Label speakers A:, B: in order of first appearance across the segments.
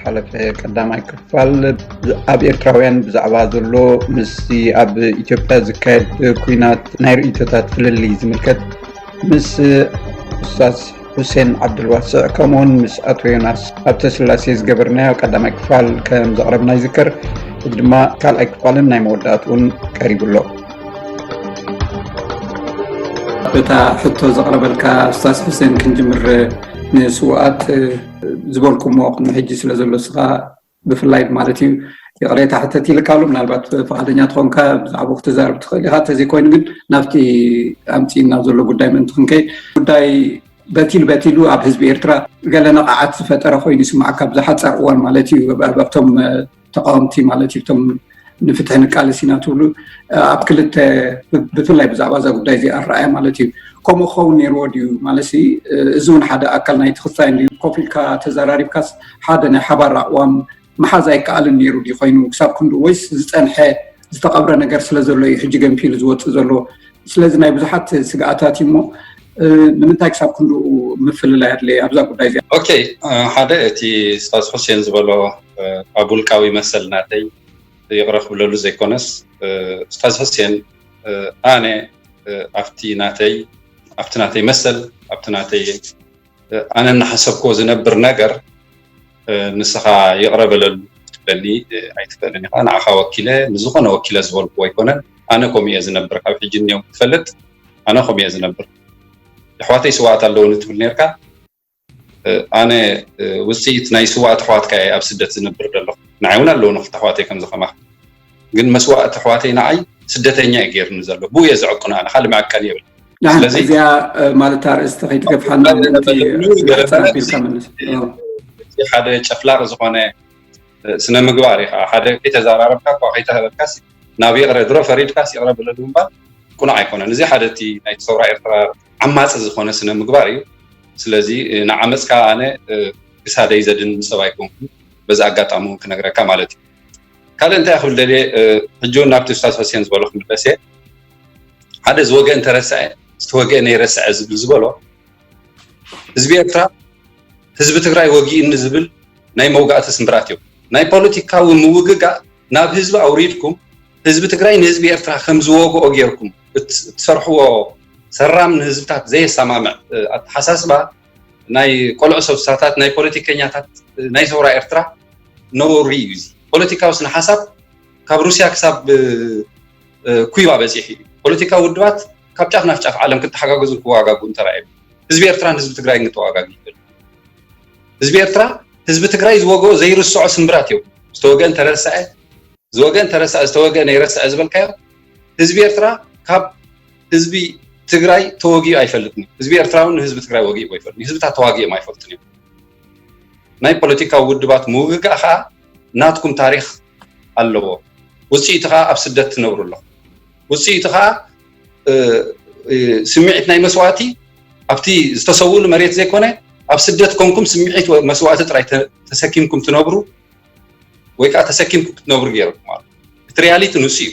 A: حلف قدامي كفال اب إيرتراويان بزعبا زلو مسي اب إثيوبيا زكايد كوينات ناير إيتوتات فللي زملكت مس أستاذ حسين عبد الواسع كمون مس أتو يوناس أبتسلاسي زقبرنا قدامي كفال كم زقربنا يذكر قدما كال أكفالن ناي موداتون قريب له بتا حتى زقربلك أستاذ حسين كنجمر نسوات زبولكم وقت محجي سلازلو سخا بفلاي مالتي يقريت حتى تيلكالو منالبات فقدنيا تخونكا بزعب وقت زارب تخلي حتى زي كوين قد نافتي أمتي نازلو قداي من تخنكي قداي باتيلو عب حزب إيرترا قال لنا قاعد فترة خويني سمعك بزحات أروان مالتي بابتم تقامتي مالتي بتم نفتح نقال سيناتولو أبكلت بفلاي بزعب زا قداي زي الرأي مالتي كم خوني روديو مالسي زون حدا أكلنا يتخصين لي كوفيلكا تزاراريبكاس حدا نحبر وام محازاي كألن نيرو دي خوينو كساب كندو ويس زتنحي زتقبر نقر سلازلو يحجي جنبيل زوات زلو سلازنا بزحات سقاطاتي مو نمنتاك كساب كندو مفل لا لي ابزا قداي زي
B: اوكي حدا اتي استاذ حسين زبلو ابول قوي مثلناتي يغرق بلولو زي كونس استاذ حسين انا افتناتي مثل افتناتي انا نحسبكو زنبر نقر نسخا يقرب للي ايتفلني انا اخا وكيله نزخنا وكيله زبلكو يكونن انا كومي زنبر كاب حجني يوم تفلت انا كومي زنبر حواتي سواعت اللون تقول نيركا انا وسيت ناي سواعت حواتك اب سدت زنبر دلو نعيونا اللون نخت حواتي كم زخما ግን መስዋዕት حواتي نعي سدتኛ يغير نزلو بو يزعقنا انا خلي معك كان يبل
A: نعم زي مالت تارست خيت كفحنا
B: انت حدا چفلاق زخونه سنه مغباري حدا يتزارربكا كاس نابي غره درو فريد كاس يقرب لدومبا كنا ايكونن زي حدتي ناي تصورا إيرترا عماص زخونه سنه مغباري ስለዚህ ንዓመጽካ ኣነ ክሳደ ይዘድን ሰባይኩም በዛ አጋጣሚው ክነግረካ ማለት እዩ ካለ እንታይ ይኽብል ደለ ሕጆ ናብቲ ኡስታዝ ሁሴን ዝበልኹ ምለሰ ሓደ ዝወገን ተረሳዐ ዝተወገነ ይረሳዐ ዝብል ዝበሎ ህዝቢ ኤርትራ ህዝቢ ትግራይ ወጊእን ዝብል ናይ መውጋእቲ ስምራት እዩ ናይ ፖለቲካዊ ምውግጋእ ናብ ህዝቢ ኣውሪድኩም ህዝቢ ትግራይ ንህዝቢ ኤርትራ ከም ዝወግኦ ጌርኩም እትሰርሕዎ سرام نهزبتات زي السمامع حساسبا ناي قلع سوساتات ناي بوليتيكينياتات ناي سورا إرترا نوري بوليتيكا وسنا حساب كاب روسيا كساب كويبا بزيحي بوليتيكا ودوات كاب جاف نافجاف عالم كنت حقاقوز الكواقاقو انترايب هزبي إرترا هزب تقراي نتواقاقي هزبي إرترا هزب تقراي زوغو زي رسوع سمبراتيو استوغان ترسعي زوغان ترسعي استوغان يرسعي زبالكايو هزبي إرترا كاب هزبي تግራይ ተወጊ አይፈልጥኒ ህዝቢ ኤርትራውን ህዝቢ ትግራይ ወጊ አይፈልጥኒ ህዝብታ ተዋጊ የማይፈልጥኒ ናይ ፖለቲካ ውድባት ምውግጋኻ ናትኩም ታሪኽ ኣለዎ ውጽኢትኻ ኣብ ስደት ትነብሩሎ ውጽኢትኻ ስምዒት ናይ መስዋዕቲ ኣብቲ ዝተሰውሉ መሬት ዘይኮነ ኣብ ስደት ኮንኩም ስምዒት መስዋዕቲ ጥራይ ተሰኪምኩም ትነብሩ ወይ ከዓ ተሰኪምኩም ትነብሩ ገይርኩም ማለት እቲ ሪያሊቲ ንሱ እዩ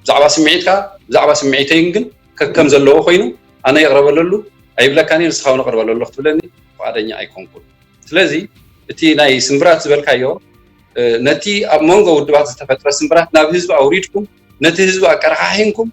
B: ብዛዕባ ስምዒትካ ብዛዕባ ስምዒተይን ግን كم زلوا خوينو أنا يقرب للو أيبلكاني نسخاون يقرب للو اختبلني وعدني أيكونكول سلازي تي ناي سمبرات زبالكايو نتي مونغو ودبات تفترة سمبرات نابهزب أوريدكم نتي هزب أكرهاهنكم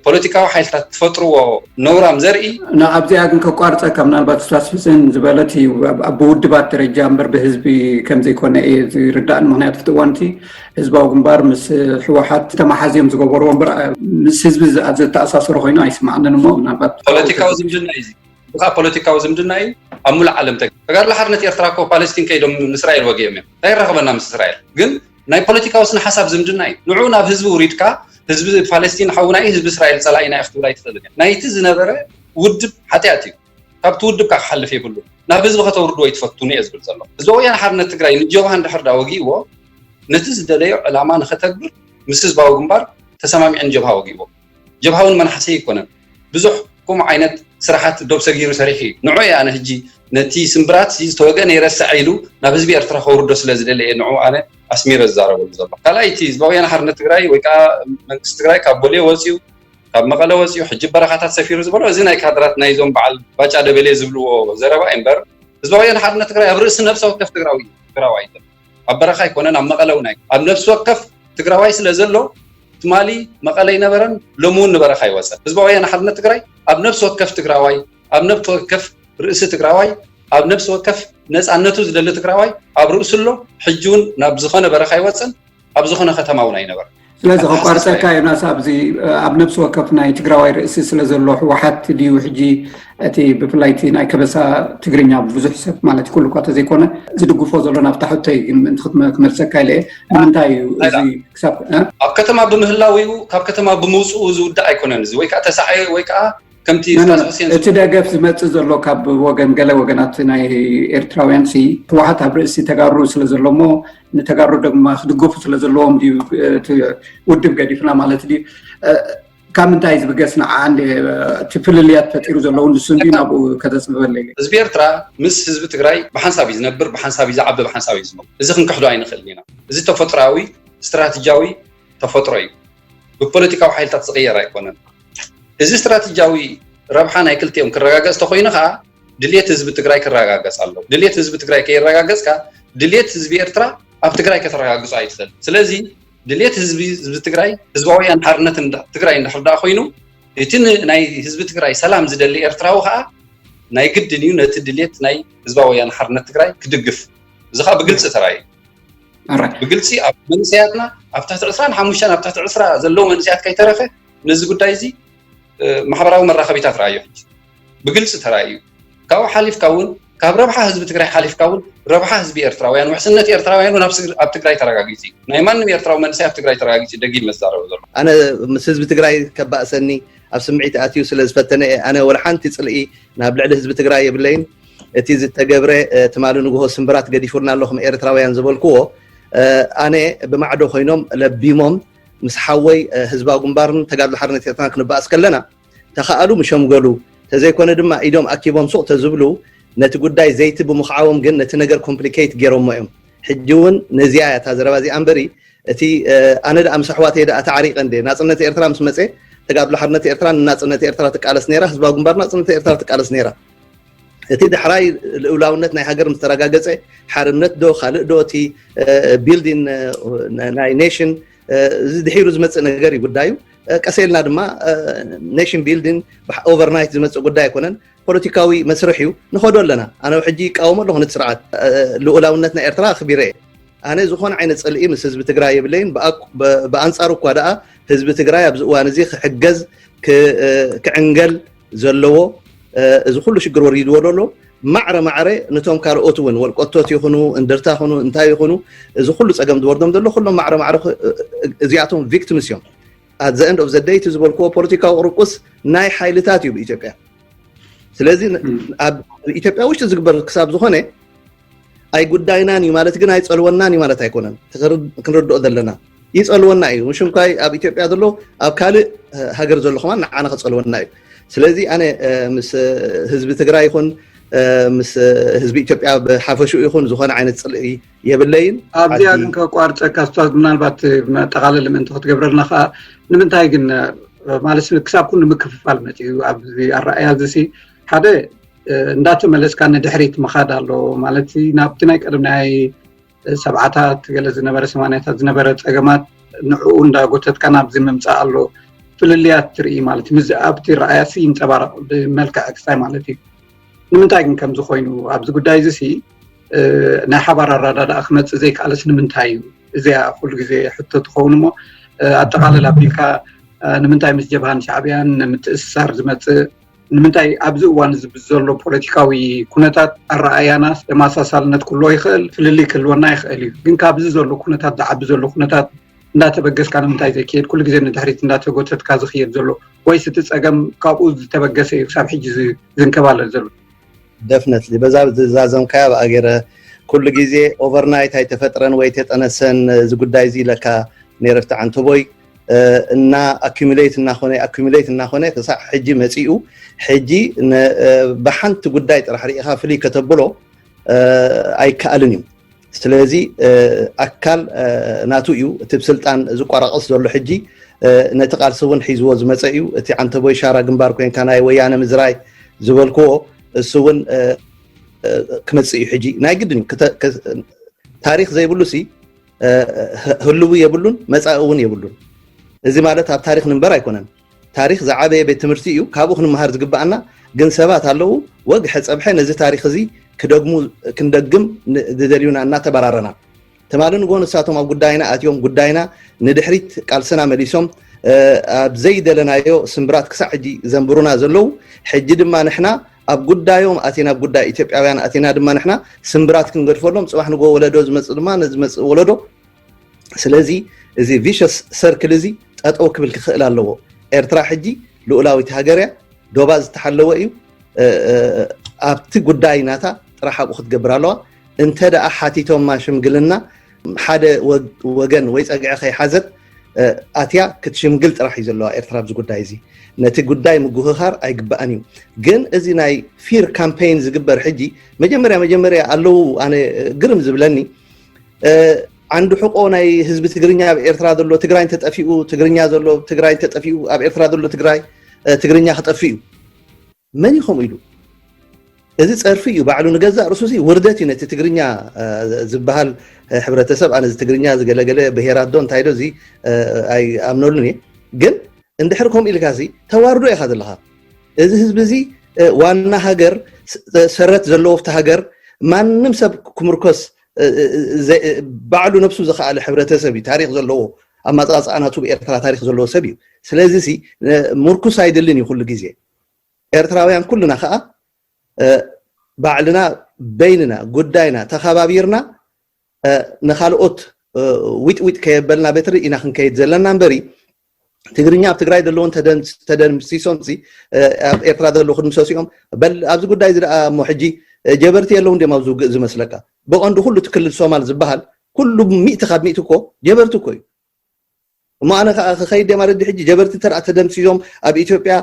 B: بوليتيكاو حيث تفتروا نورام زرعي
A: أنا أبدي أكون كقارت كمنا الباتستاس حسين زبالتي أبود بات رجامبر بهزبي كم زي كونه ردان مهنيات فتوانتي هزباو جنبار مس حوحات تمحازيم زغبر ومبر مس هزب تأساس روحنا يسمع عندنا مو من البات
B: بوليتيكاو زمجنا يزي بقى بوليتيكاو زمجنا أي أمول عالم تك فقال لحرنة إرتراكو فلسطين كيدوم من إسرائيل وجيمين لا يرغبنا من إسرائيل جن ناي بوليتيكاو سن حساب زمجنا أي نوعنا بهزب وريدكا ህዝቢ ፋለስቲን ሓውና ህዝቢ እስራኤል ጸላይና ይኽትብላ ይትፈልግ ናይቲ ዝነበረ ውድብ ሓጢያት እዩ ካብቲ ውድብካ ክሓልፍ ይብሉ ናብ ህዝቢ ከተወርዶ ይትፈቱን እየ ዝብል ዘሎ ህዝቢ ወያነ ሓርነት ትግራይ ንጀብሃ እንድሕር ዳ ወጊእዎ ነቲ ዝደለዮ ዕላማ ንኽተግብር ምስ ህዝባዊ ግንባር ተሰማሚዕን ጀብሃ ወጊእዎ ጀብሃውን መናሕሰይ ይኮነን ብዙሕ ከምኡ ዓይነት ስራحات ዶብ ሰጊሩ ሰሪሒ ንዑ ኣነ ሕጂ ነቲ ስምብራት ዝተወገነ ይረስዕ ኢሉ ናብ ህዝቢ ኤርትራ ከውርዶ ስለዝደለ ንዑ ኣነ ኣስሚረ ዝዛረበሉ ዘሎ ካልኣይቲ ህዝባዊ ወያነ ሓርነት ትግራይ ወይ ከዓ መንግስቲ ትግራይ ካብ ቦሌ ወፂኡ ካብ መቐለ ወፂኡ ሕጂ በረኻታት ሰፊሩ ዝበሎ እዚ ናይ ካድራት ናይ ዞም በዓል ባጫ ደበሌ ዝብልዎ ዘረባ እምበር ህዝባዊ ወያነ ሓርነት ትግራይ ኣብ ርእሲ ነፍሲ ወከፍ ትግራዋይ ኣብ በረኻ ኣይኮነን ኣብ መቐለ እውን ኣብ ነፍሲ ወከፍ ትግራዋይ ስለ ዘሎ ትማሊ መቐለ ይነበረን ሎሙን ንበረኻ ይወፀ ህዝባዊ ወያነ ሓርነት ትግራይ ኣብ ነፍሲ ወከፍ ትግራዋይ ኣብ ነፍሲ ወከፍ ርእሲ ትግራዋይ ኣብ ነፍሲ ወከፍ ነፃነቱ ዝደለ ትግራዋይ ኣብ ርእሱሎ ሕጂውን ናብ ዝኾነ በረኻ ይወፅን ኣብ ዝኾነ ከተማ እውን ኣይነበረ
A: ስለዚ ቋርፀካ ዮናስ ኣብዚ ኣብ ነፍሲ ወከፍ ናይ ትግራዋይ ርእሲ ስለ ዘሎ ሕወሓት ድዩ ሕጂ እቲ ብፍላይ እቲ ናይ ከበሳ ትግርኛ ብዙሕ ሰብ ማለት ኩሉ እኳ ተዘይኮነ ዝድግፎ ዘሎ ናብታ ሕቶይ ግን ምእንቲ ክመልሰካ ኢለ ንምንታይ እዩ እዚ ክሳብ
B: ኣብ ከተማ ብምህላው እዩ ካብ ከተማ ብምውፅኡ ዝውዳእ ኣይኮነን እዚ ወይ ከዓ ተሳዓየ ወይ ከዓ ከምቲ
A: እቲ ደገፍ ዝመፅእ ዘሎ ካብ ወገን ገለ ወገናት ናይ ኤርትራውያን ሲ ሕወሓት ኣብ ርእሲ ተጋሩ ስለ ዘሎ እሞ ንተጋሩ ድማ ክድገፉ ስለ ዘለዎም ድዩ ውድብ ገዲፍና ማለት ድዩ ካብ ምንታይ ዝብገስና ዓንዲ እቲ ፍልልያት ፈጢሩ ዘለዉ ንሱ እንዲ ናብኡ ከተፅብበለ
B: ህዝቢ ኤርትራ ምስ ህዝቢ ትግራይ ብሓንሳብ እዩ ዝነብር ብሓንሳብ እዩ ዝዓቢ ብሓንሳብ እዩ ዝነብር እዚ ክንክሕዶ ኣይንኽእልን ኢና እዚ ተፈጥራዊ ስትራቴጂያዊ ተፈጥሮ እዩ ብፖለቲካዊ ሓይልታት ዝቕየር ኣይኮነን እዚ ስትራቴጂያዊ ረብሓ ናይ ክልቲኦም ክረጋገፅ ተኮይኑ ከዓ ድሌት ህዝቢ ትግራይ ክረጋገፅ ኣሎ ድሌት ህዝቢ ትግራይ ከይረጋገፅካ ድሌት ህዝቢ ኤርትራ ኣብ ትግራይ ከተረጋግፁ ኣይትኽእል ስለዚ ድሌት ህዝቢ ትግራይ ህዝባዊ ወያነ ሓርነት ትግራይ እንድሕርዳእ ኮይኑ እቲ ናይ ህዝቢ ትግራይ ሰላም ዝደሊ ኤርትራዊ ከዓ ናይ ግድን እዩ ነቲ ድሌት ናይ ህዝባዊ ወያነ ሓርነት ትግራይ ክድግፍ እዚ ከዓ ብግልፂ ተራእዩ ብግልፂ ኣብ መንስያትና ኣብ ታሕቲ 25 ኣብ ታሕቲ 20 ዘለዎ መንስያት ከይተረፈ ነዚ ጉዳይ እዚ ማሕበራዊ መራኸቢታት ረኣዩ ብግልፂ ተራእዩ ካብኡ ሓሊፍካ እውን ካብ ረብሓ ህዝቢ ትግራይ ሓሊፍካ እውን ረብሓ ህዝቢ ኤርትራውያን ውሕስነት ኤርትራውያን ኣብ ትግራይ ተረጋጊፁ ናይ ማንም ኤርትራዊ መንእሰይ ኣብ ትግራይ ተረጋጊፁ ደጊም መዛረቡ ዘሎ
C: ኣነ ምስ ህዝቢ ትግራይ ከባእሰኒ ኣብ ስምዒት ኣትዩ ስለ ዝፈተነ ኣነ ወላ ሓንቲ ፅልኢ ናብ ልዕሊ ህዝቢ ትግራይ የብለይን እቲ ዝተገብረ ትማሊ ንግሆ ስምብራት ገዲፉርና ኣለኹም ኤርትራውያን ዝበልክዎ ኣነ ብማዕዶ ኮይኖም ለቢሞም ምስ ሓወይ ህዝባዊ ግንባርን ተጋድሎ ሓርነት ኤርትራ ክንበኣስ ከለና ተኸኣሉ ምሸምገሉ ተዘይኮነ ድማ ኢዶም ኣኪቦም ሱቕ ተዝብሉ ነቲ ጉዳይ ዘይቲ ብምኽዓቦም ግን ነቲ ነገር ኮምፕሊኬት ገይሮሞ እዮም ሕጂ እውን ነዚያ እታ ዘረባ እዚኣ እምበሪ እቲ ኣነ ደኣ ምስ ኣሕዋተይ ደኣ ተዓሪቐ እንደ ናፅነት ኤርትራ ምስ መፀ ተጋድሎ ሓርነት ኤርትራ ንናፅነት ኤርትራ ትቃለስ ነይራ ህዝባዊ ግንባር ናፅነት ኤርትራ ትቃለስ ነይራ እቲ ድሕራይ ልኡላውነት ናይ ሃገር ምስ ተረጋገፀ ሓርነት ዶ ካልእ ዶ እቲ ቢልዲን ናይ ኔሽን እዚ ድሒሩ ዝመፅእ ነገር እዩ ጉዳዩ ቀሰልና ድማ ኔሽን ቢልዲን ኦቨርናይት ዝመፅእ ጉዳይ ኣይኮነን ፖለቲካዊ መስርሕ እዩ ንኸዶ ኣለና ኣነ ሕጂ ይቃወሞ ኣለኹ ነቲ ስርዓት ልኡላውነት ናይ ኤርትራ ኣኽቢረ እየ ኣነ ዝኾነ ዓይነት ፀልኢ ምስ ህዝቢ ትግራይ የብለይን ብኣንፃሩ እኳ ደኣ ህዝቢ ትግራይ ኣብዚ እዋን እዚ ክሕገዝ ክዕንገል ዘለዎ እዚ ኩሉ ሽግር ወሪድዎ ኣሎ ማዕረ ነቶም ካልኦት እውን ወልቆቶት ይኹኑ እንደርታ ይኹኑ እንታይ ይኹኑ እዚ ኩሉ ፀገም ዝወርዶም ዘሎ ኩሎም ማዕረ እዚኣቶም ቪክቲምስ እዮም at the end of the day ዝበልክዎ ፖለቲካዊ ቁርቁስ ናይ ሓይልታት እዩ ብኢትዮጵያ ስለዚ ኣብ ኢትዮጵያ ውሽጢ ዝግበር ክሳብ ዝኾነ ኣይ ጉዳይናን እዩ ማለት ግን ኣይፀልወናን እዩ ማለት ኣይኮነን ክንርድኦ ዘለና ይፀልወና እዩ ምሽምካይ ኣብ ኢትዮጵያ ዘሎ ኣብ ካልእ ሃገር ዘሎ ኸማ ንዓና ክፀልወና እዩ ስለዚ ኣነ ምስ ህዝቢ ትግራይ ይኹን ምስ ህዝቢ ኢትዮጵያ ብሓፈሹ ይኹን ዝኾነ ዓይነት ፅልኢ የብለይን
A: ኣብዚኣ ግን ከቋርፀካ ስታዝ ምናልባት መጠቃለሊ ምእንቲ ክትገብረልና ከዓ ንምንታይ ግን ማለት ክሳብ ኩሉ ምክፍፋል መፅኡ ኣብዚ ኣረኣያ እዚ ሓደ እንዳተመለስካ ንድሕሪት ምኻድ ኣሎ ማለት ናብቲ ናይ ቀደም ናይ ሰብዓታት ገለ ዝነበረ ሰማንያታት ዝነበረ ፀገማት ንዕኡ እንዳጎተትካ ናብዚ ምምፃእ ኣሎ ፍልልያት ትርኢ ማለት እዩ ኣብቲ ረኣያሲ ይንፀባረቕ ብመልክዕ ክስታይ ማለት እዩ ንምንታይ ግን ከምዚ ኮይኑ ኣብዚ ጉዳይ እዚ ናይ ሓባር ኣረዳድኣ ክመፅእ ዘይከኣለስ ንምንታይ እዩ እዚኣ ኩሉ ግዜ ሕቶ ትኸውን እሞ ኣጠቃለል ኣቢልካ ንምንታይ ምስ ጀብሃን ሻዕብያን ምትእስሳር ዝመፅእ ንምንታይ ኣብዚ እዋን እዚ ዘሎ ፖለቲካዊ ኩነታት ኣረኣያናስ ተመሳሳልነት ኩሎ ይኽእል ፍልሊ ክህልወና ይኽእል እዩ ግን ካብዚ ዘሎ ኩነታት ዝዓቢ ዘሎ ኩነታት እንዳተበገስካ ንምንታይ ዘይክየድ ኩሉ ግዜ ንድሕሪት እንዳተጎተትካ ዝኽየድ ዘሎ ወይስ እቲ ፀገም ካብኡ ዝተበገሰ እዩ ክሳብ ሕጂ ዝንከባለል ዘሎ
C: definitely በዛ ዝዛዘምካያ ብኣገረ ኩሉ ግዜ ኦቨርናይት ኣይተፈጥረን ወይ ተጠነሰን እዚ ጉዳይ እዚ ለካ ነረፍቲ ዓንተቦይ እና accumulate እና ኾነ ክሳዕ ሕጂ መጺኡ ሕጂ በሓንቲ ጉዳይ ጥራሕ ሪኢኻ ፍልይ ከተብሎ ኣይከኣልን እዩ ስለዚ ኣካል ናቱ እዩ እቲ ብስልጣን ዝቋራቐስ ዘሎ ሕጂ ነቲ ቃልሲ እውን ሒዝዎ ዝመፀ እዩ እቲ ዓንተቦይ ሻራ ግንባር ኮይንካ ናይ ወያነ ምዝራይ ዝበልክዎ እሱ እውን ክመጽእ እዩ ሕጂ ናይ ግድን ታሪክ ዘይብሉ ሲ ህልው የብሉን መጻእ እውን የብሉን እዚ ማለት ኣብ ታሪክ ንበር ኣይኮነን ታሪክ ዝዓበየ ቤት ትምህርቲ እዩ ካብኡ ክንመሃር ዝግባአና ግን ሰባት ኣለዉ ወግሐ ፀብሐ ነዚ ታሪክ እዚ ክደግሙ ክንደግም ዝደልዩና እናተበራረና ተማልን ጎን ሳቶም ኣብ ጉዳይና ኣትዮም ጉዳይና ንድሕሪት ቃልስና መሊሶም ኣብ ዘይደለናዮ ስምብራት ክሳዕ ሕጂ ዘንብሩና ዘለው ሕጂ ድማ ንሕና ኣብ ጉዳዮም ኣቲና ኣብ ጉዳይ ኢትዮጵያውያን ኣቲና ድማ ንሕና ስምብራት ክንገድፈሎም ጽባሕ ንጎ ወለዶ ዝመጽእ ድማ ዝመጽእ ወለዶ ስለዚ እዚ ቪሸስ ሰርክል እዚ ጠጠው ክብል ክኽእል ኣለዎ ኤርትራ ሕጂ ልኡላዊት ሃገርያ ዶባ ዝተሓለወ እዩ ኣብቲ ጉዳይ ናታ ጥራሕ ኣብኡ ክትገብር ኣለዋ እንተ ደኣ ሓቲቶም ሽምግልና ሓደ ወገን ወይ ፀግዐ ከይሓዘት ኣትያ ክትሽምግል ጥራሕ እዩ ዘለዋ ኤርትራ ብዚ ጉዳይ እዚ ነቲ ጉዳይ ምጉህኻር ኣይግባአን እዩ ግን እዚ ናይ ፊር ካምፔይን ዝግበር ሕጂ መጀመርያ ኣለዉ ኣነ ግርም ዝብለኒ አንዱ ሕቆ ናይ ህዝቢ ትግርኛ ኣብ ኤርትራ ዘሎ ትግራይ ተጠፊኡ ትግርኛ ዘሎ ትግራይ ተጠፊኡ ኣብ ኤርትራ ዘሎ ትግራይ ትግርኛ ክጠፊኡ መን ይኹም ኢሉ እዚ ጸርፊ እዩ ባዕሉ ንገዛእ ርሱሲ ውርደት እዩ ነቲ ትግርኛ ዝበሃል ሕብረተሰብ ኣነ እዚ ትግርኛ ዝገለገለ ብሄራት ዶ እንታይ ዶ እዚ ኣይ ኣምነሉን እየ ግን እንድሕር ከምኡ ኢልካ ሲ ተዋርዶ ኢኻ ዘለኻ እዚ ህዝቢ እዚ ዋና ሃገር ሰረት ዘለዎ ፍቲ ሃገር ማንም ሰብ ክምርኮስ ባዕሉ ነፍሱ ዝኸኣለ ሕብረተሰብ እዩ ታሪክ ዘለዎ ኣብ ማፃፃናቱ ብኤርትራ ታሪክ ዘለዎ ሰብ እዩ ስለዚ ሲ ምርኩስ ኣይደልን እዩ ኩሉ ግዜ ኤርትራውያን ኩልና ከዓ ባዕልና በይንና ጉዳይና ተኸባቢርና ንኻልኦት ዊጥ ከየበልና በትሪ ኢና ክንከይድ ዘለና እምበሪ ትግርኛ ኣብ ትግራይ ዘለዎን ተደምሲሶም ኣብ ኤርትራ ዘለዎ ክድምሰሲኦም በል ኣብዚ ጉዳይ እዚ ደኣ እሞ ሕጂ ጀበርቲ የለውን ደማ ዝመስለካ በቐንዱ ኩሉ ትክልል ሶማል ዝበሃል ኩሉ 100 ካብ 100 እኮ ጀበርቲ እኮ እዩ እሞ ኣነ ከይድ ደማ ረዲ ሕጂ ጀበርቲ ተርኣ ተደምሲሶም ኣብ ኢትዮጵያ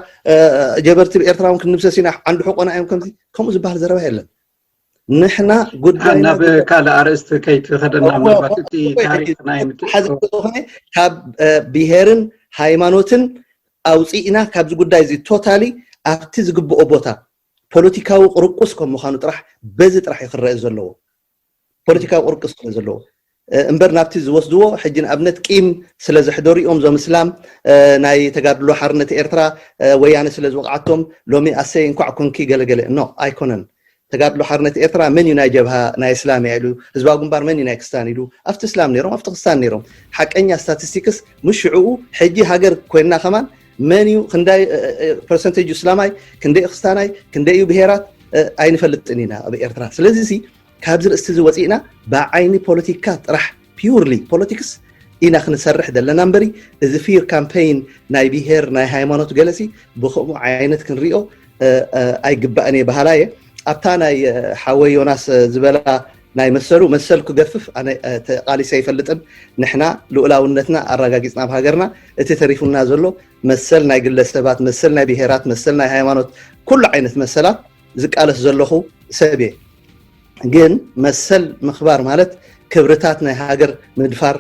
C: ጀበርቲ ብኤርትራውን ክንምሰሲና አንዱ ሕቆና እዮም ከምኡ ዝበሃል ዘረባ የለን ንሕና ጉዳይና
A: ካልእ ኣርእስቲ ከይትኸደና ምናልባት እቲ ታሪክ ናይ
C: ምትሓዝኾነ ካብ ብሄርን ሃይማኖትን ኣውፂኢና ካብዚ ጉዳይ እዚ ቶታሊ ኣብቲ ዝግብኦ ቦታ ፖለቲካዊ ቁርቁስ ከም ምዃኑ ጥራሕ በዚ ጥራሕ ይኽረአ ዘለዎ ፖለቲካዊ ቁርቁስ ስለ ዘለዎ እምበር ናብቲ ዝወስድዎ ሕጂ ንኣብነት ቂም ስለ ዘሕደሪኦም ዞም እስላም ናይ ተጋድሎ ሓርነት ኤርትራ ወያነ ስለ ዝወቕዓቶም ሎሚ ኣሰይ እንኳዕ ኮንኪ ገለገለ ኖ ኣይኮነን ተጋድሎ ሓርነት ኤርትራ መን እዩ ናይ ጀብሃ ናይ እስላም ኢሉ ህዝባዊ ግንባር መን እዩ ናይ ክርስቲያን ኢሉ ኣብቲ እስላም ነይሮም ኣብቲ ክርስቲያን ነይሮም ሓቀኛ ስታቲስቲክስ ምሽዑኡ ሕጂ ሃገር ኮይና ከማን መን እዩ ክንዳይ ፐርሰንቴጅ እስላማይ ክንደይ ክርስቲያናይ ክንደይ ብሄራት ኣይንፈልጥን ኢና ኣብ ኤርትራ ስለዚ ሲ ካብ ዝርእስቲ ዝወፂእና ብዓይኒ ፖለቲካ ጥራሕ ፒውርሊ ፖለቲክስ ኢና ክንሰርሕ ዘለና እምበሪ እዚ ፊር ካምፔይን ናይ ብሄር ናይ ሃይማኖት ገለሲ ብከምኡ ዓይነት ክንሪኦ ኣይግባእን እየ ባህላ እየ ኣብታ ናይ ሓወይ ዮናስ ዝበላ ናይ መሰል ክገፍፍ ኣነ ተቃሊሰ ይፈልጥን ንሕና ልኡላውነትና ኣረጋጊፅና ኣብ ሃገርና እቲ ተሪፉና ዘሎ መሰል ናይ ግለሰባት መሰል ናይ ብሄራት መሰል ናይ ሃይማኖት ኩሉ ዓይነት መሰላት ዝቃለስ ዘለኹ ሰብ እየ ግን መሰል ምኽባር ማለት ክብርታት ናይ ሃገር ምድፋር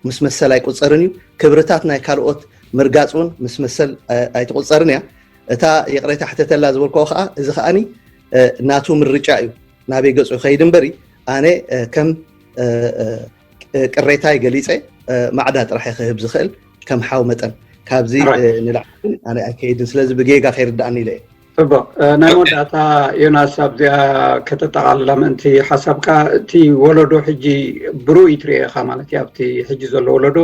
C: ምስ መሰል ኣይቁፀርን እዩ ክብርታት ናይ ካልኦት ምርጋፅውን ምስ መሰል ኣይትቁፀርን እያ እታ የቕረይታ ሕተተላ ዝበልክዎ ከዓ እዚ ከዓኒ ናቱ ምርጫ እዩ ናበይ ገፁ ይኸይድ እምበሪ ኣነ ከም ቅሬታይ ገሊፀ ማዕዳ ጥራሕ ክህብ ዝኽእል ከም ሓው መጠን ካብዚ ንላዕልን ኣነ ኣይከይድን ስለዚ ብጌጋ ከይርዳእኒ ኢለ እየ
A: ፅቡቅ ናይ መወዳእታ ዮናስ ኣብዚኣ ከተጠቓልላ ምእንቲ ሓሳብካ እቲ ወለዶ ሕጂ ብሩእ ትሪኦ ኢኻ ማለት እዩ ኣብቲ ሕጂ ዘሎ ወለዶ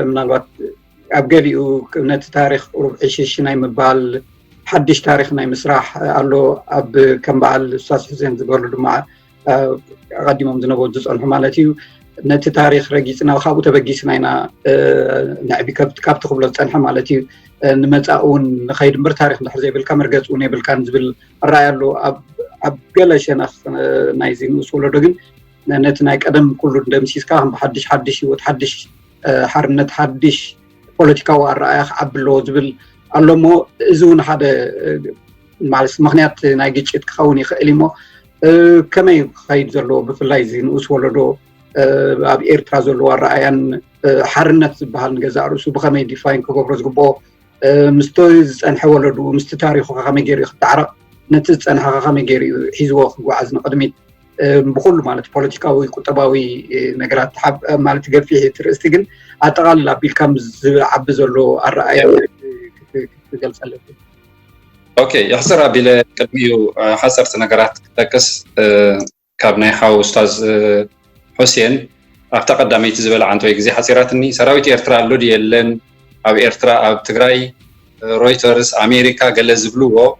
A: ምናልባት ኣብ ገሊኡ ነቲ ታሪክ ሩብዒ ሽሽናይ ምባል ሓድሽ ታሪክ ናይ ምስራሕ ኣሎ ኣብ ከም በዓል ኡስታዝ ሕሴን ዝበሉ ድማ ቀዲሞም ዝነበሩ ዝፀንሑ ማለት እዩ ነቲ ታሪክ ረጊፅና ካብኡ ተበጊስና ኢና ንዕቢ ካብቲ ክብሎ ዝፀንሐ ማለት እዩ ንመፃእ እውን ንኸይድ እምበር ታሪክ እንድሕር ዘይብልካ መርገፅ እውን የብልካን ዝብል ኣረኣይ ኣሎ ኣብ ገለ ሸነኽ ናይዚ ንኡስ ወለዶ ግን ነቲ ናይ ቀደም ኩሉ ደምሲስካ ከም ብሓድሽ ሂወት ሓድሽ ሓርነት ሓድሽ ፖለቲካዊ ኣረኣእያ ክዓብሎ ዝብል ኣሎሞ እዚ እውን ሓደ ማለት ምክንያት ናይ ግጭት ክኸውን ይኽእል እሞ ከመይ ክኸይድ ዘሎ ብፍላይ እዚ ንኡስ ወለዶ ኣብ ኤርትራ ዘለዎ ኣረኣእያን ሓርነት ዝበሃል ንገዛእ ርእሱ ብኸመይ ዲፋይን ክገብሮ ዝግብኦ ምስቲ ዝፀንሐ ወለዱ ምስቲ ታሪኹ ከመይ ገይሩ ክተዓረቕ ነቲ ዝፀንሐ ከመይ ገይሩ ሒዝዎ ክጓዓዝ ንቅድሚት ብኩሉ ማለት ፖለቲካዊ ቁጠባዊ ነገራት ማለት ገፊሕ ትርእስቲ ግን ኣጠቃልላ ኣቢልካ ዝዓቢ ዘሎ ኣረኣእያ ክትገልፀለካ
B: ኦኬ يحصر أبيله كدميو حصرت نجارات تكس كابناي حاو أستاذ حسين أعتقد دامي تزبل عن توي جزء حصيراتني سراويت إيرترا لودي اللين أو إيرترا أو تجراي رويترز أمريكا جلز بلوه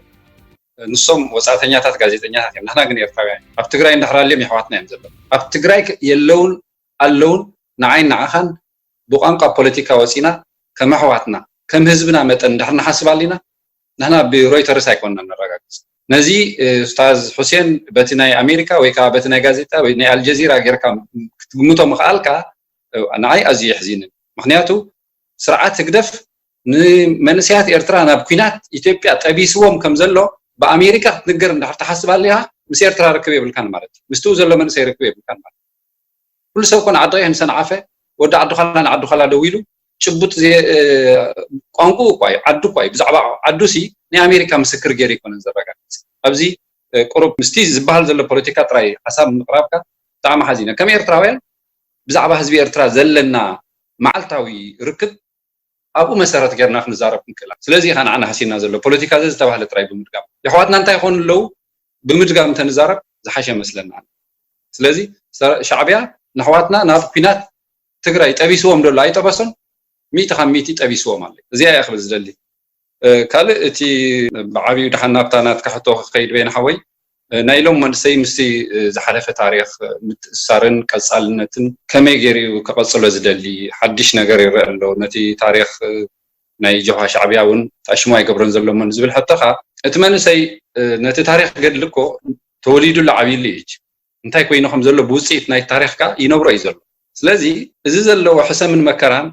B: نصهم وساعتين تات جازيتين تات نحن عن إيرترا أو تجراي نحرا اللي محواتنا يمزل أو تجراي يلون اللون نعين نعخن بقام كبوليتيكا وسينا كم محواتنا كم حزبنا متن نحن حسب علينا نحن برويترز هيكوننا نراجع نزي أستاذ حسين بتناي أمريكا ويكا بتناي جازيتا ويناي الجزيرة غير كم متو مخالكا نعي أزي حزين مخنياتو سرعات تقدف منسيات إيرترا نبكينات إثيوبيا تبيسوهم كم زلوا بأمريكا نقدر نحسب عليها مس إيرترا ركبي بالكان مالت مستو زلوا منسي ركبي بالكان مالت كل سو كون عضيه إنسان عافى ودا عدو خلا دويلو شبوت زي قانقو قاي عدو قاي بزعبا عدو سي ني أمريكا مسكر غير يكون نزرغا أبزي قرب مستي زبال زل بوليتيكا تراي حساب مقرابكا تعم حزينه كم إيرتراويان بزعبا حزب إيرترا زلنا معلتاوي ركب أبو مسارات غيرنا نزارب كلا سلازي خان عنا حسينا زل بوليتيكا زي تبع تراي بمدغام يحواتنا انت يكون لو بمدغام تنزارب زحاشه مسلنا سلازي شعبيا نحواتنا ناب كينات تግራይ ጠቢስዎም ደሎ ኣይጠበሰን ሚቲ ኻሚቲ ጠቢስዎም አለ እዚያ ያኽል ዝደሊ ካልእ እቲ ብዓብዩ ድሓናብታናት ካሕቶ ከይድ በይና ሓወይ ናይሎም መንሰይ ምስቲ ዝሓለፈ ታሪኽ ምትእሳርን ቀጻልነትን ከመይ ገይሩ ከቐጽሎ ዝደሊ ሓድሽ ነገር ይረአ ኣሎ ነቲ ታሪኽ ናይ ጀብሃ ሻዕብያ እውን ታሽሞ ኣይገብሮን ዘሎምን ዝብል ሕቶኻ እቲ መንሰይ ነቲ ታሪኽ ገድልኮ ተወሊዱ ዓብይሉ እጅ እንታይ ኮይኖም ዘሎ ብውፅኢት ናይ ታሪኽካ ይነብሮ እዩ ዘሎ ስለዚህ እዚ ዘለዎ ሕሰምን መከራን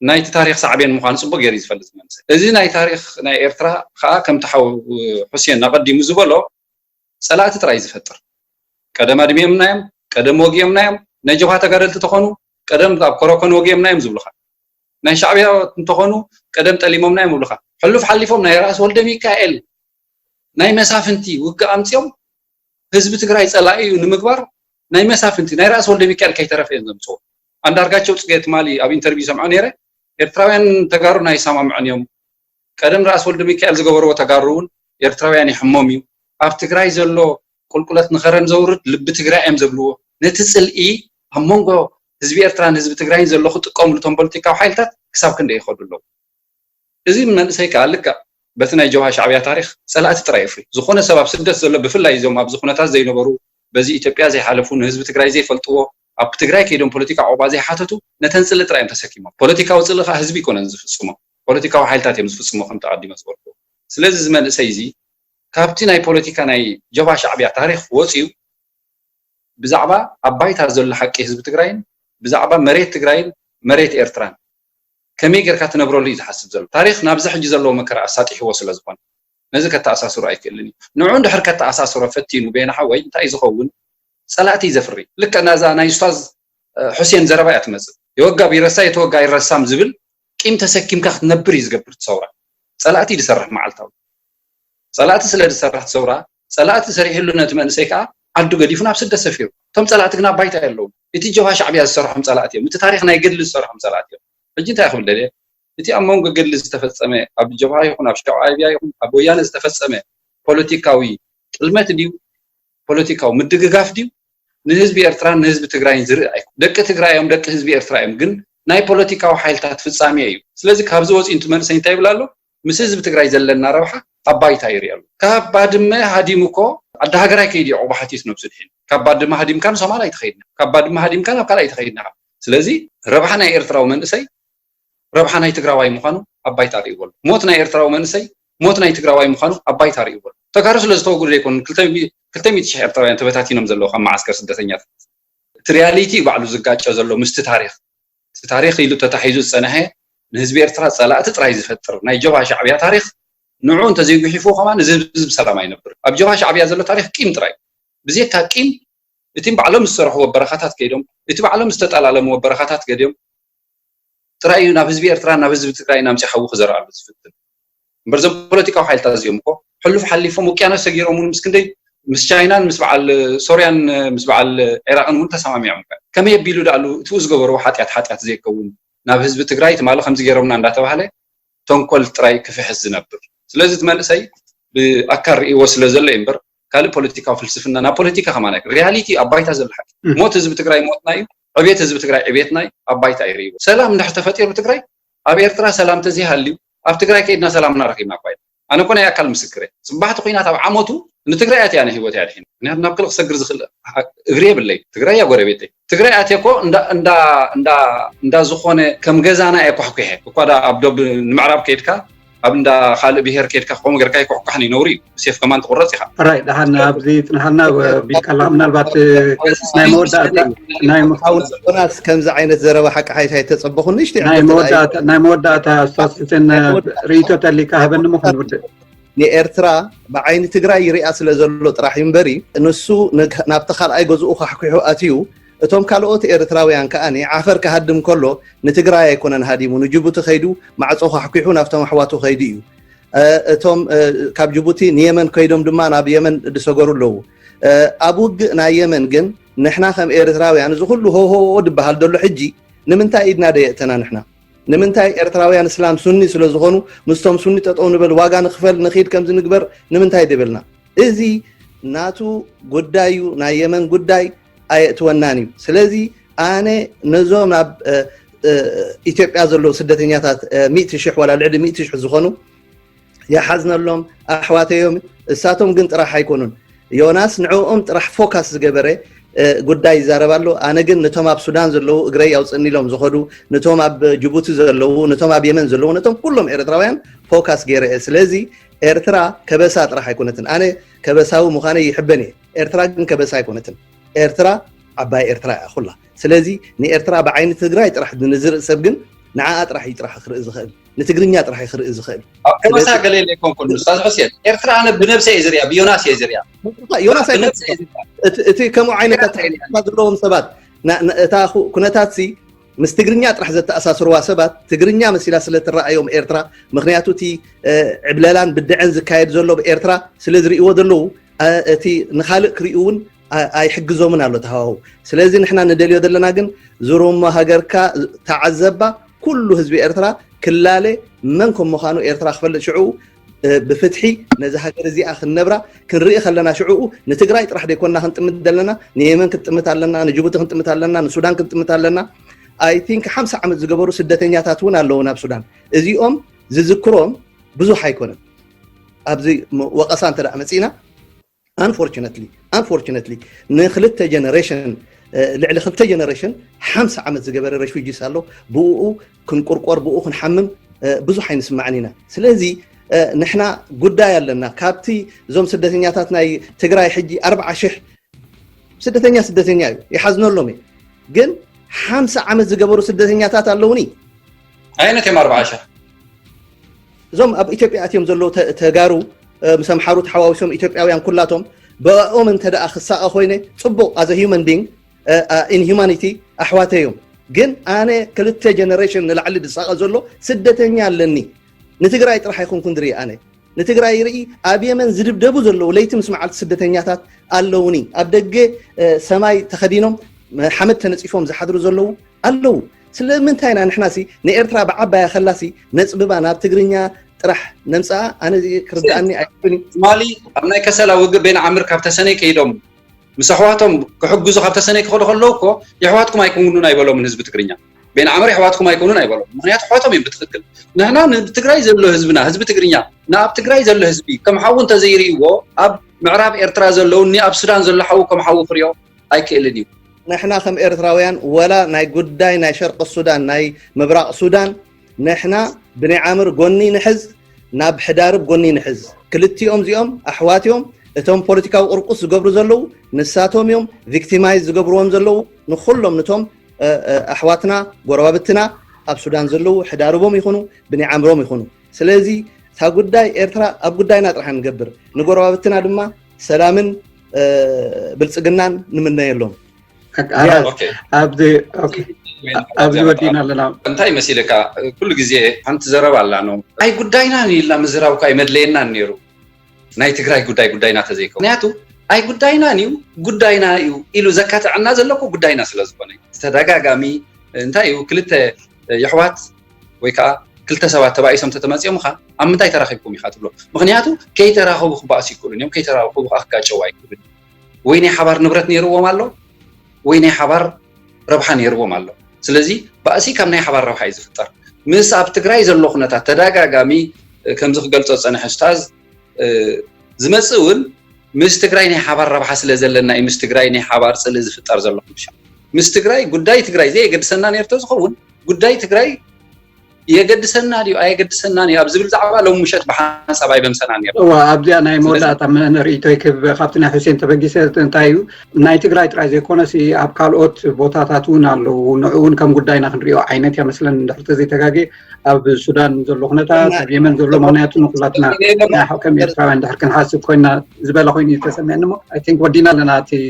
B: ናይቲ ታሪኽ ሳዕብን ምዃን ጽቡቕ ገይሩ ዝፈልጥ መንሰይ እዚ ናይ ታሪኽ ናይ ኤርትራ ከዓ ከም ተሓው ሁሴን ናቀዲሙ ዝበሎ ጸላእቲ ጥራይ ዝፈጥር ቀደም ኣድሜም ናዮም ቀደም ወግዮም ናዮም ናይ ጀብሃ ተጋደልቲ ተኾኑ ቀደም ኣብ ኮረኮን ወግዮም ናዮም ዝብሉኻ ናይ ሻዕብያ እንተኾኑ ቀደም ጠሊሞም ናዮም ዝብሉኻ ሕሉፍ ሓሊፎም ናይ ራስ ወልደ ሚካኤል ናይ መሳፍንቲ ውግእ ኣምጽኦም ህዝቢ ትግራይ ጸላኢ ንምግባር ናይ መሳፍንቲ ናይ ራስ ወልደ ሚካኤል ከይተረፈ ዘምጽኦ አንዳርጋቸው ጽጌት ማሊ ኣብ ኢንተርቪው ሰምዖ ነይረ ኤርትራውያን ተጋሩ ናይ ሰማምዑን እዮም ቀደም ራስ ወልደ ሚካኤል ዝገበርዎ ተጋሩውን ኤርትራውያን ይሕሞም እዩ ኣብ ትግራይ ዘሎ ቁልቁለት ንኸረን ዘውርድ ልቢ ትግራይ እዮም ዘብልዎ ነቲ ጽልኢ ኣብ መንጎ ህዝቢ ኤርትራን ህዝቢ ትግራይን ዘሎ ክጥቀምሉ ቶም ፖለቲካዊ ሓይልታት ክሳብ ክንደይ ይኸዱ ኣለዉ እዚ መንእሰይ ከዓ ልካ በቲ ናይ ጀብሃ ሻዕብያ ታሪኽ ጸላእቲ ጥራይ ይፍሪ ዝኾነ ሰብ ኣብ ስደት ዘሎ ብፍላይ እዞም ኣብዚ ኩነታት ዘይነበሩ በዚ ኢትዮጵያ ዘይሓለፉን ህዝቢ ትግራይ ዘይፈልጥዎ ኣብ ትግራይ ከይዶም ፖለቲካ ዕቁባ ዘይሓተቱ ነተን ጽልኢ ጥራይ እዮም ተሰኪሞም ፖለቲካዊ ጽልኢ ከዓ ህዝቢ ይኮነን ዝፍጽሞ ፖለቲካዊ ሓይልታት እዮም ዝፍጽሞ ከም ተቐዲመ ዝፈልጡ ስለዚ እዚ መንእሰይ እዚ ካብቲ ናይ ፖለቲካ ናይ ጀብሃ ሻዕብያ ታሪኽ ወፂኡ ብዛዕባ ኣባይታ ዘሎ ሓቂ ህዝቢ ትግራይን ብዛዕባ መሬት ትግራይን መሬት ኤርትራን ከመይ ጌርካ ትነብረሉ እዩ ዝሓስብ ዘሎ ታሪኽ ናብዚ ሕጂ ዘለዎ መከራ ኣሳጢሕዎ ስለ ዝኾነ ነዚ ከተኣሳስሩ ኣይክእልን እዩ ንዑ እንድሕር ከተኣሳስሮ ፈቲኑ ቤና ሓወይ እንታይ ዝኸውን ጸላእቲ ዘፍሪ ልክ ናዛ ናይ ኡስታዝ ሁሴን ዘረባ እያ ትመጽእ የወጋ ቢረሳ የተወጋ ይረሳም ዝብል ቂም ተሰኪምካ ክትነብር እዩ ዝገብር ትሰውራ ጸላእቲ ዝሰርሕ መዓልታዊ ጸላእቲ ስለ ዝሰርሕ ትሰውራ ጸላእቲ ሰሪሕሉ ነቲ መንእሰይ ከዓ ዓዱ ገዲፉ ናብ ስደት ሰፊሩ እቶም ጸላእቲ ግን ኣብ ባይታ የለውም እቲ ጀብሃ ሻዕብያ ዝሰርሖም ጸላእቲ እዮም እቲ ታሪኽ ናይ ገድሊ ዝሰርሖም ጸላእቲ እዮም ሕጂ እንታይ ክብል ደልየ እቲ ኣብ መንጎ ገድሊ ዝተፈጸመ ኣብ ጀብሃ ይኹን ኣብ ሻዕብያ ይኹን ኣብ ወያነ ዝተፈጸመ ፖለቲካዊ ጥልመት ድዩ ፖለቲካዊ ምድግጋፍ ድዩ ንህዝቢ ኤርትራን ንህዝቢ ትግራይን ዝርኢ ኣይኮን ደቂ ትግራይ እዮም ደቂ ህዝቢ ኤርትራ እዮም ግን ናይ ፖለቲካዊ ሓይልታት ፍጻሜ እዩ ስለዚ ካብዚ ወፂኡ መንእሰይ እንታይ ይብላ ኣሎ ምስ ህዝቢ ትግራይ ዘለና ረብሓ ኣብ ባይታ ይርኢ ኣሎ ካብ ባድመ ሃዲሙ እኮ ኣደ ሃገራይ ከይዲ ዕቁባ ሓቲት ነብሱ ድሕን ካብ ባድመ ሃዲምካ ንሶማላይ ትኸይድና ካብ ባድመ ሃዲምካ ናብ ካልኣይ ትኸይድና ስለዚ ረብሓ ናይ ኤርትራዊ መንእሰይ ረብሓ ናይ ትግራዋይ ምዃኑ ኣብ ባይታ ርእይዎ ኣሎ ሞት ናይ ኤርትራዊ መንእሰይ ሞት ናይ ትግራዋይ ምዃኑ ኣብ ባይታ ርእይዎ ኣሎ ተጋሩ ስለ ዝተወግዱ ዘይኮኑ 200,000 ኤርትራውያን ተበታቲኖም ዘለዉ ከም ማዓስከር ስደተኛታት እቲ ሪያሊቲ ባዕሉ ዝጋጨ ዘሎ ምስቲ ታሪኽ ኢሉ ተታሒዙ ዝጸንሐ ንህዝቢ ኤርትራ ጸላእቲ ጥራይ ዝፈጥር ናይ ጀብሃ ሻዕብያ ታሪክ ንዑ እንተዘይግሒፉ ከማን ህዝብ ሰላም አይነብር ኣብ ጀብሃ ሻዕብያ ዘሎ ታሪክ ቂም ጥራይ ብዘይካ ቂም እቲ ባዕሎም ዝሰርሕዎ በረኻታት ከይዶም እቲ ባዕሎም ዝተጣላለሙ በረኻታት ከይዶም ጥራይ ናብ ህዝቢ ኤርትራ ናብ ህዝቢ ትግራይ ናምፂ ሓውኽ ዘርአሉ ዝፍትን እምበር ዞም ፖለቲካዊ ሓይልታት እዚኦም እኮ ሕሉፍ ሓሊፎም ውቅያኖስ ሰጊሮም ምስ ክንደይ ምስ ቻይናን ምስ በዓል ሶርያን ምስ በዓል ኢራቅን እውን ተሰማሚዖም ከመይ የቢሉ ዳሉ እቲ ዝገበርዎ ሓጢያት ዘይከውን ናብ ህዝቢ ትግራይ ትማለ ከምዚ ገይሮምና እንዳተባሃለ ተንኮል ጥራይ ክፍሕዝ ዝነብር ስለዚ ትመልሰይ ብኣካል ርእይዎ ስለ ዘሎ እምበር ካልእ ፖለቲካዊ ፍልስፍና ናብ ፖለቲካ ከማና ሪያሊቲ ኣባይታ ዘለሓ ሞት ህዝቢ ትግራይ ሞትና እዩ ዕብየት ህዝቢ ትግራይ ዕብየትና እዩ ኣባይታ ይርይዎ ሰላም እንድሕር ተፈጢሩ ትግራይ ኣብ ኤርትራ ሰላም ተዘይሃልዩ ኣብ ትግራይ ከይድና ሰላምና ረኪብና ባይታ ኣነ ኮነ ኣካል ምስክረ ጽባሕቲ ኩናት ኣብ ዓመቱ ንትግራይ ኣትያ ነ ህይወት ያድሕን ምክንያቱ ናብ ክልቕ ሰግር ዝኽእል እግሪ የብለይ ትግራይ ያ ጎረቤተይ ትግራይ ኣትየኮ እንዳ ዝኾነ ከም ገዛና የኳሕኩሐ እኳ ዳ ኣብ ዶብ ንምዕራብ ከይድካ ኣብ እንዳ ካልእ ብሄር ከይድካ ከምኡ ጌርካ ይኩሕኩሕን ይነብሩ እዩ ሴፍ ከማን ትቁረፅ ኢኻ
A: ራይ ደሃና ኣብዚ ጥንሓልና ቢልካላ ምናልባት ናይ መወዳእታ ናይ
C: ምኻውናስ ከምዚ ዓይነት ዘረባ ሓቂ ሓይታይ ተጸበኹን ንሽቲ
A: ናይ መወዳእታ ስታስፍትን ርእይቶ ተሊካ ሃበኒ ምኹን ውድእ
C: ንኤርትራ ብዓይኒ ትግራይ ይርያ ስለ ዘሎ ጥራሕ እምበሪ ንሱ ናብቲ ካልኣይ ገዝኡ ካሕኩሑ ኣትዩ እቶም ካልኦት ኤርትራውያን ከኣኒ ዓፈር ክሃድም ከሎ ንትግራይ ኣይኮነን ሃዲሙ ንጅቡቲ ኸይዱ ማዕጾ ካሕኩሑ ናብቶም ኣሕዋቱ ኸይዱ እዩ እቶም ካብ ጅቡቲ ንየመን ከይዶም ድማ ናብ የመን ድሰገሩ ኣለዉ ኣብ ውግእ ናይ የመን ግን ንሕና ከም ኤርትራውያን እዚ ኩሉ ሆሆ ድበሃል ደሎ ሕጂ ንምንታይ ኢድና ደየእተና ንሕና ንምንታይ ኤርትራውያን እስላም ሱኒ ስለ ዝኾኑ ምስቶም ሱኒ ጠጠው ንብል ዋጋ ንኽፈል ንኺድ ከምዚ ንግበር ንምንታይ ደብልና እዚ ናቱ ጉዳዩ ናይ የመን ጉዳይ ኣይእትወናን እዩ ስለዚ ኣነ ነዞም ናብ ኢትዮጵያ ዘለዉ ስደተኛታት 100,000 ወላ ልዕሊ 100,000 ዝኾኑ ይሓዝነሎም ኣሕዋተዮም እሳቶም ግን ጥራሕ ኣይኮኑን ዮናስ ንዕኦም ጥራሕ ፎካስ ዝገበረ ጉዳይ ይዛረባሉ ኣነ ግን ነቶም ኣብ ሱዳን ዘለዉ እግረይ ያውፅኒሎም ዝኸዱ ነቶም ኣብ ጅቡቲ ዘለዉ ነቶም ኣብ የመን ዘለዉ ነቶም ኩሎም ኤርትራውያን ፎካስ ገይረ ስለዚ ኤርትራ ከበሳ ጥራሕ ኣይኮነትን ኣነ ከበሳዊ ምዃነ ይሕበን እየ ኤርትራ ግን ከበሳ ኣይኮነትን ኤርትራ ዓባይ ኤርትራ እያ ኩላ ስለዚ ንኤርትራ ብዓይኒ ትግራይ ጥራሕ ንዝርኢ ሰብ ግን ንዓኣ ጥራሕ ጥራሕ ክርኢ ዝኽእል ንትግርኛ ጥራሕ ክርኢ ዝኽእል
B: ከበሳ ገሌለ ይኮን ኩሉ ስታዝ ሕሴን ኤርትራ ኣነ ብነብሰ እየ ዝርያ ብዮናስ እየ ዝርያ
C: ዮናስ እቲ ከምኡ ዓይነታት ዘለዎም ሰባት እታ ኩነታት ሲ ምስ ትግርኛ ጥራሕ ዘተኣሳስርዋ ሰባት ትግርኛ መሲላ ስለ ትረኣዮም ኤርትራ ምክንያቱ እቲ ዕብለላን ብድዕን ዝካየድ ዘሎ ብኤርትራ ስለ ዝርእይዎ ዘለዉ እቲ ንኻልእ ክርእዩ እውን ኣይሕግዞምን ኣሎ ተሃዋው ስለዚ ንሕና ንደልዮ ዘለና ግን ዙሩማ ሃገርካ ተዓዘባ ኩሉ ህዝቢ ኤርትራ ክላለ መን ከም ምዃኑ ኤርትራ ክፈልጥ ሽዑ ብፍትሒ ነዚ ሃገር እዚኣ ክንነብራ ክንርኢ ከለና ሽዑ ንትግራይ ጥራሕ ደይኮንና ክንጥምት ዘለና ንየመን ክንጥምት ኣለና ንጅቡቲ ክንጥምት ኣለና ንሱዳን ክንጥምት ኣለና ኣይ ቲንክ 50 ዓመት ዝገበሩ ስደተኛታት እውን ኣለዉ ናብ ሱዳን እዚኦም ዝዝክሮም ብዙሕ ኣይኮነን ኣብዚ ወቐሳ እንተደኣ መፂና unfortunately ንክልተ ጀነሬሽን ልዕሊ ክልተ ጀነሬሽን 50 ዓመት ዝገበረ ረሽፊጂስ ኣሎ ብኡ ክንቁርቆር ብኡ ክንሓምም ብዙሕ ኣይንስማዕን ኢና ስለዚ ንሕና ጉዳይ ኣለና ካብቲ እዞም ስደተኛታት ናይ ትግራይ ሕጂ 40,000 ስደተኛ እዩ ይሓዝነሎም ግን 50 ዓመት ዝገበሩ ስደተኛታት ኣለውኒ
B: ዓይነት እዮም 40,000
C: እዞም ኣብ ኢትዮጵያ ኣትዮም ዘለዉ ተጋሩ مسامحارو تحواوسهم إثيوبياويان كلاتهم بقوم انت دا أخصاء خوينة صبوا as a human being in humanity أحواتهم جن أنا كلت generation نلعلي دساق زلوا سدتني علني نتقرأي راح يكون كندري أنا نتقرأي رأي أبي من زرب دبو زلوا ليتم سمع السدتنياتات اللوني أبدأ سماي تخدينهم حمد تنسيفهم زحدرو زلوا اللو سلمن تاينا نحناسي نيرترا بعبا خلاسي نصببا ناب تقرينيا طرح نمصا انا كرداني ايبني
B: مالي ابناي كسلا وق بين عمر كابتسني كيدوم مسحواتهم كحجزو كابتسني كخلوكو يحواتكم ايكونون ايبلو من حزب تقرينيا بين عمر يحواتكم ايكونون ايبلو مخنيات حواتهم بتخكل نحنا بتقراي زلو حزبنا حزب تقرينيا ناب تقراي زلو حزبي كم حاون تزيريو اب معراب ارترا زلو ني اب سودان زلو حاو كم حاو فريو ايكلني
C: نحنا خم إرتراويان ولا ناي قداي ناي شرق السودان ناي مبراق السودان نحنا بني عامر قوني نحز ناب حدارب قوني نحز كلتيهم زيهم أحواتهم اتهم بوليتيكا وقرقص زقبرو زلو نساتهم يوم فيكتيمايز زقبروهم زلو نخلهم نتهم أحواتنا قرابتنا ኣብ ሱዳን ዘለው ሕዳርቦም ይኹኑ ብናይ ዓምሮም ይኹኑ ስለዚ ታ ጉዳይ ኤርትራ ኣብ ጉዳይና ጥራሕ ንገብር ንጎረባብትና ድማ ሰላምን ብልጽግናን ንምነየሎም
A: ኣብዚ ወዲና ኣለና
B: እንታይ መሲልካ ኩሉ ግዜ ሓንቲ ዘረባ ኣላ ነው ኣይ ጉዳይና ንኢልና ምዝራብካ ይመድለየና ነይሩ ናይ ትግራይ ጉዳይና ተዘይከው ምክንያቱ ኣይ ጉዳይና ንዩ ጉዳይና እዩ ኢሉ ዘካትዕና ዘለኩ ጉዳይና ስለዝኾነ ተደጋጋሚ እንታይ እዩ ክልተ ይሕዋት ወይ ከዓ ክልተ ሰባት ተባኢሶም ተተመጽዮም ኻ ኣብ ምንታይ ተራኺብኩም ኢኻ ትብሎ ምክንያቱ ከይተራኸቡ ክባእሱ ይክእሉን እዮም ከይተራኸቡ ክጋጨው ኣይክእሉን ወይ ናይ ሓባር ንብረት ነይርዎም ኣሎ ወይ ናይ ሓባር ረብሓ ነይርዎም ኣሎ ስለዚ ባእሲ ካብ ናይ ሓባር ረብሓ እዩ ዝፍጠር ምስ ኣብ ትግራይ ዘሎ ኩነታት ተደጋጋሚ ከምዚ ክገልጾ ፀንሐ ስታዝ ዝመጽእ እውን ምስ ትግራይ ናይ ሓባር ረብሓ ስለ ዘለና እዩ ምስ ትግራይ ናይ ሓባር ጽልእ ዝፍጠር ዘሎ ምስ ትግራይ ጉዳይ ትግራይ ዘየገድሰና ነርቶ ዝኸውን ጉዳይ ትግራይ የገድሰና ዲዩ ኣይገድሰና ኒ ኣብ ዝብል ዛዕባ ለው ምሸት በሓሳብ ኣይበምሰና ነይሩ
A: ኣብዚኣ ናይ መወዳእታ ንሪኢቶ ይክብ ካብቲ ናይ ሁሴን ተበጊሰ እንታይ እዩ ናይ ትግራይ ጥራይ ዘይኮነሲ ኣብ ካልኦት ቦታታት እውን ኣለዉ ንዑ እውን ከም ጉዳይና ክንሪኦ ዓይነት እያ መስለን እንድሕር ተዘይተጋጌ ኣብ ሱዳን ዘሎ ኩነታት ኣብ የመን ዘሎ ምክንያቱ ንኩላትና ናይ ከም ኤርትራውያን እንድሕር ክንሓስብ ኮይና ዝበለ ኮይኑ ተሰሚዐኒ ሞ ኣይ ቲንክ ወዲና ኣለና እቲ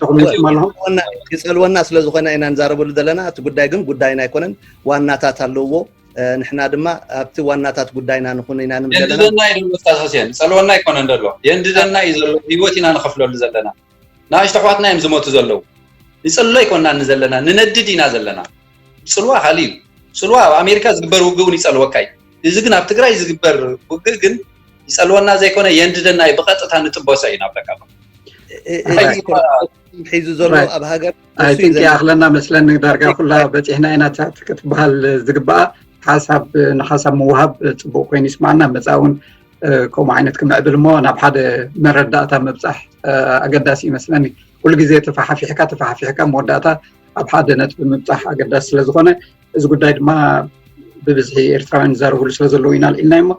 A: ተኽምልኩም ኣለኹም
C: ይፀልወና ስለ ዝኾነ ኢና ንዛረበሉ ዘለና እቲ ጉዳይ ግን ጉዳይና ኣይኮነን ዋናታት ኣለዎ ንሕና ድማ ኣብቲ ዋናታት ጉዳይና ንኹን ኢና ንምዘለና
B: የንድደና ይደሉ ስታሰስየን ፀልወና ኣይኮነን ደሎ የንድደና እዩ ዘሎ ህይወት ኢና ንኸፍለሉ ዘለና ንኣሽተ ኣሕዋትና እዮም ዝሞቱ ዘለው ይፀልሎ ኣይኮንና ንዘለና ንነድድ ኢና ዘለና ፅልዋ ካሊእ እዩ ፅልዋ ኣብ ኣሜሪካ ዝግበር ውግእ እውን ይፀልወካ እዩ እዚ ግን ኣብ ትግራይ ዝግበር ውግእ ግን ይፀልወና ዘይኮነ የንድደና ብቐጥታ ንጥበሰ ኢና ብለካ
C: ሒዙ ዘሎ ኣብ ሃገር
A: ኣይ ቲንክ ያኽለና መስለን ዳርጋ ኩላ በፂሕና ኢና ክትበሃል ዝግባኣ ሓሳብ ንሓሳብ ምውሃብ ፅቡቅ ኮይኑ ይስማዕና መፃውን ከምኡ ዓይነት ክምዕብል እሞ ናብ ሓደ መረዳእታ ምብፃሕ ኣገዳሲ ይመስለኒ ኩሉ ግዜ ተፋሓፊሕካ መወዳእታ ኣብ ሓደ ነጥቢ ምብፃሕ ኣገዳሲ ስለዝኾነ እዚ ጉዳይ ድማ ብብዝሒ ኤርትራውያን ዝዛረብሉ ስለዘለዉ ኢና ኢልና እሞ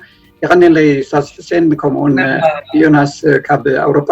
A: ይቐኒለይ ስታዝ ሁሴን ከምኡውን ዮናስ ካብ ኣውሮጳ